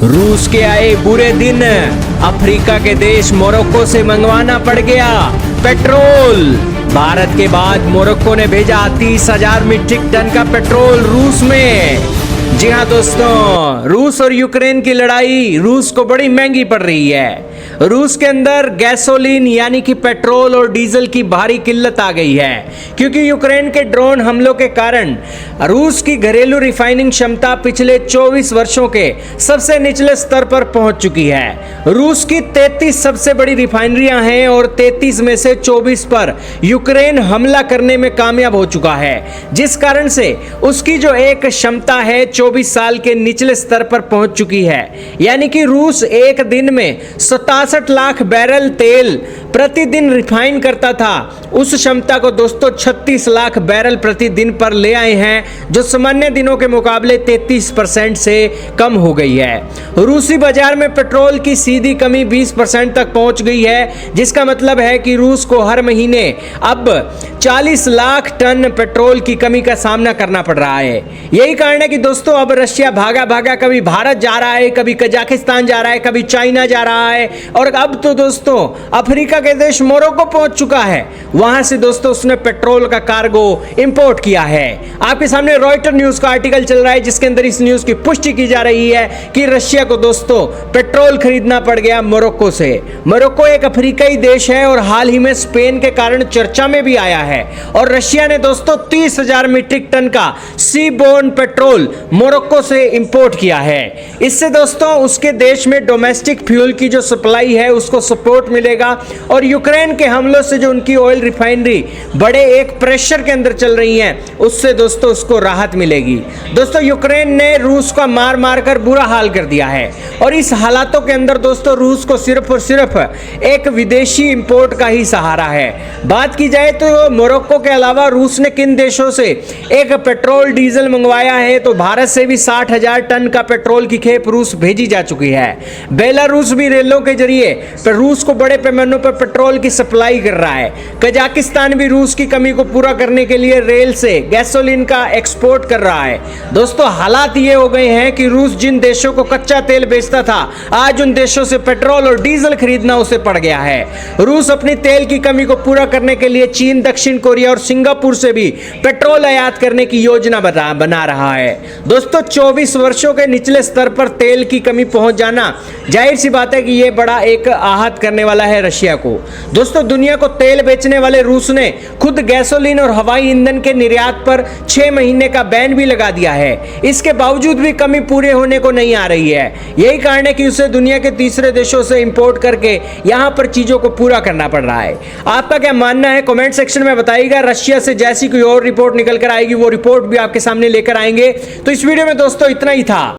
रूस के आए बुरे दिन, अफ्रीका के देश मोरक्को से मंगवाना पड़ गया पेट्रोल। भारत के बाद मोरक्को ने भेजा 30,000 मीट्रिक टन का पेट्रोल रूस में। जी हाँ दोस्तों, रूस और यूक्रेन की लड़ाई रूस को बड़ी महंगी पड़ रही है। रूस के अंदर गैसोलीन यानी कि पेट्रोल और डीजल की भारी किल्लत आ गई है, क्योंकि यूक्रेन के ड्रोन हमलों के कारण रूस की घरेलू रिफाइनिंग क्षमता पिछले 24 वर्षों के सबसे निचले स्तर पर पहुंच चुकी है। रूस की 33 सबसे बड़ी रिफाइनरियां हैं और 33 में से 24 पर यूक्रेन हमला करने में कामयाब हो चुका है, जिस कारण से उसकी जो एक क्षमता है 24 साल के निचले स्तर पर पहुंच चुकी है। यानी कि रूस एक दिन में 67 लाख बैरल तेल प्रतिदिन रिफाइन करता था, उस क्षमता को दोस्तों 36 लाख बैरल प्रतिदिन पर ले आए हैं, जो सामान्य दिनों के मुकाबले 33% से कम हो गई है। रूसी बाजार में पेट्रोल की सीधी कमी 20% तक पहुंच गई है, जिसका मतलब है कि रूस को हर महीने अब 40 लाख टन पेट्रोल की कमी का सामना करना पड़ रहा है। यही कारण है कि दोस्तों अब रशिया भागा भागा कभी भारत जा रहा है, कभी कजाकिस्तान जा रहा है, कभी चाइना जा रहा है, और अब तो दोस्तों अफ्रीका के देश मोरक्को पहुंच चुका है। वहां से दोस्तों उसने पेट्रोल का कार्गो इंपोर्ट किया है। आपके सामने रॉयटर न्यूज का आर्टिकल चल रहा है, जिसके अंदर इस न्यूज की पुष्टि की जा रही है कि रशिया को दोस्तों पेट्रोल खरीदना पड़ गया मोरक्को से। मोरक्को एक अफ्रीकी देश है और हाल ही में स्पेन के कारण चर्चा में भी आया है, और रशिया ने दोस्तों 30,000 मीट्रिक टन का सी बोर्न पेट्रोल मोरक्को से इंपोर्ट किया है। इससे दोस्तों उसके देश में डोमेस्टिक फ्यूल की जो सप्लाई है उसको सपोर्ट मिलेगा, और यूक्रेन के हमलों से जो उनकी ऑयल रिफाइनरी बड़े एक प्रेशर के अंदर चल रही हैं, उससे दोस्तों उसको राहत मिलेगी। दोस्तों यूक्रेन ने रूस का मार मार कर बुरा हाल कर दिया है, और इस हालातों के अंदर दोस्तों रूस को सिर्फ और सिर्फ एक विदेशी इंपोर्ट का ही सहारा है। बात की जाए तो मोरक्को के अलावा रूस ने किन देशों से एक पेट्रोल डीजल मंगवाया है, तो भारत से भी 60,000 टन का पेट्रोल की खेप रूस भेजी जा चुकी है। बेलारूस भी रेलों के जरिए रूस को बड़े पैमानों पर पेट्रोल की सप्लाई कर रहा है। कजाकिस्तान भी रूस की कमी को पूरा करने के लिए रेल से गैसोलीन का एक्सपोर्ट कर रहा है। दोस्तों हालात ये हो गए हैं कि रूस जिन देशों को कच्चा तेल बेचता था, आज उन देशों से पेट्रोल और डीजल खरीदना उसे पड़ गया है। रूस अपनी तेल की कमी को पूरा करने के लिए चीन, दक्षिण कोरिया और सिंगापुर से भी पेट्रोल आयात करने की योजना बना रहा है। दोस्तों 24 वर्षों के निचले स्तर पर तेल की कमी पहुंच जाना जाहिर सी बात है कि यह बड़ा एक आहत करने वाला है रशिया को। दोस्तों दुनिया को तेल बेचने वाले रूस ने खुद गैसोलीन और हवाई ईंधन के निर्यात पर 6 महीने का बैन भी लगा दिया है। इसके बावजूद भी कमी पूरे होने को नहीं आ रही है। यही कारण है कि उसे दुनिया के तीसरे देशों से इंपोर्ट करके यहां पर चीजों को पूरा करना पड़ रहा है। आपका क्या मानना है कमेंट सेक्शन में बताइएगा। रशिया से जैसी कोई और रिपोर्ट निकल कर आएगी वो रिपोर्ट भी आपके सामने लेकर आएंगे। तो इस वीडियो में दोस्तों इतना ही था।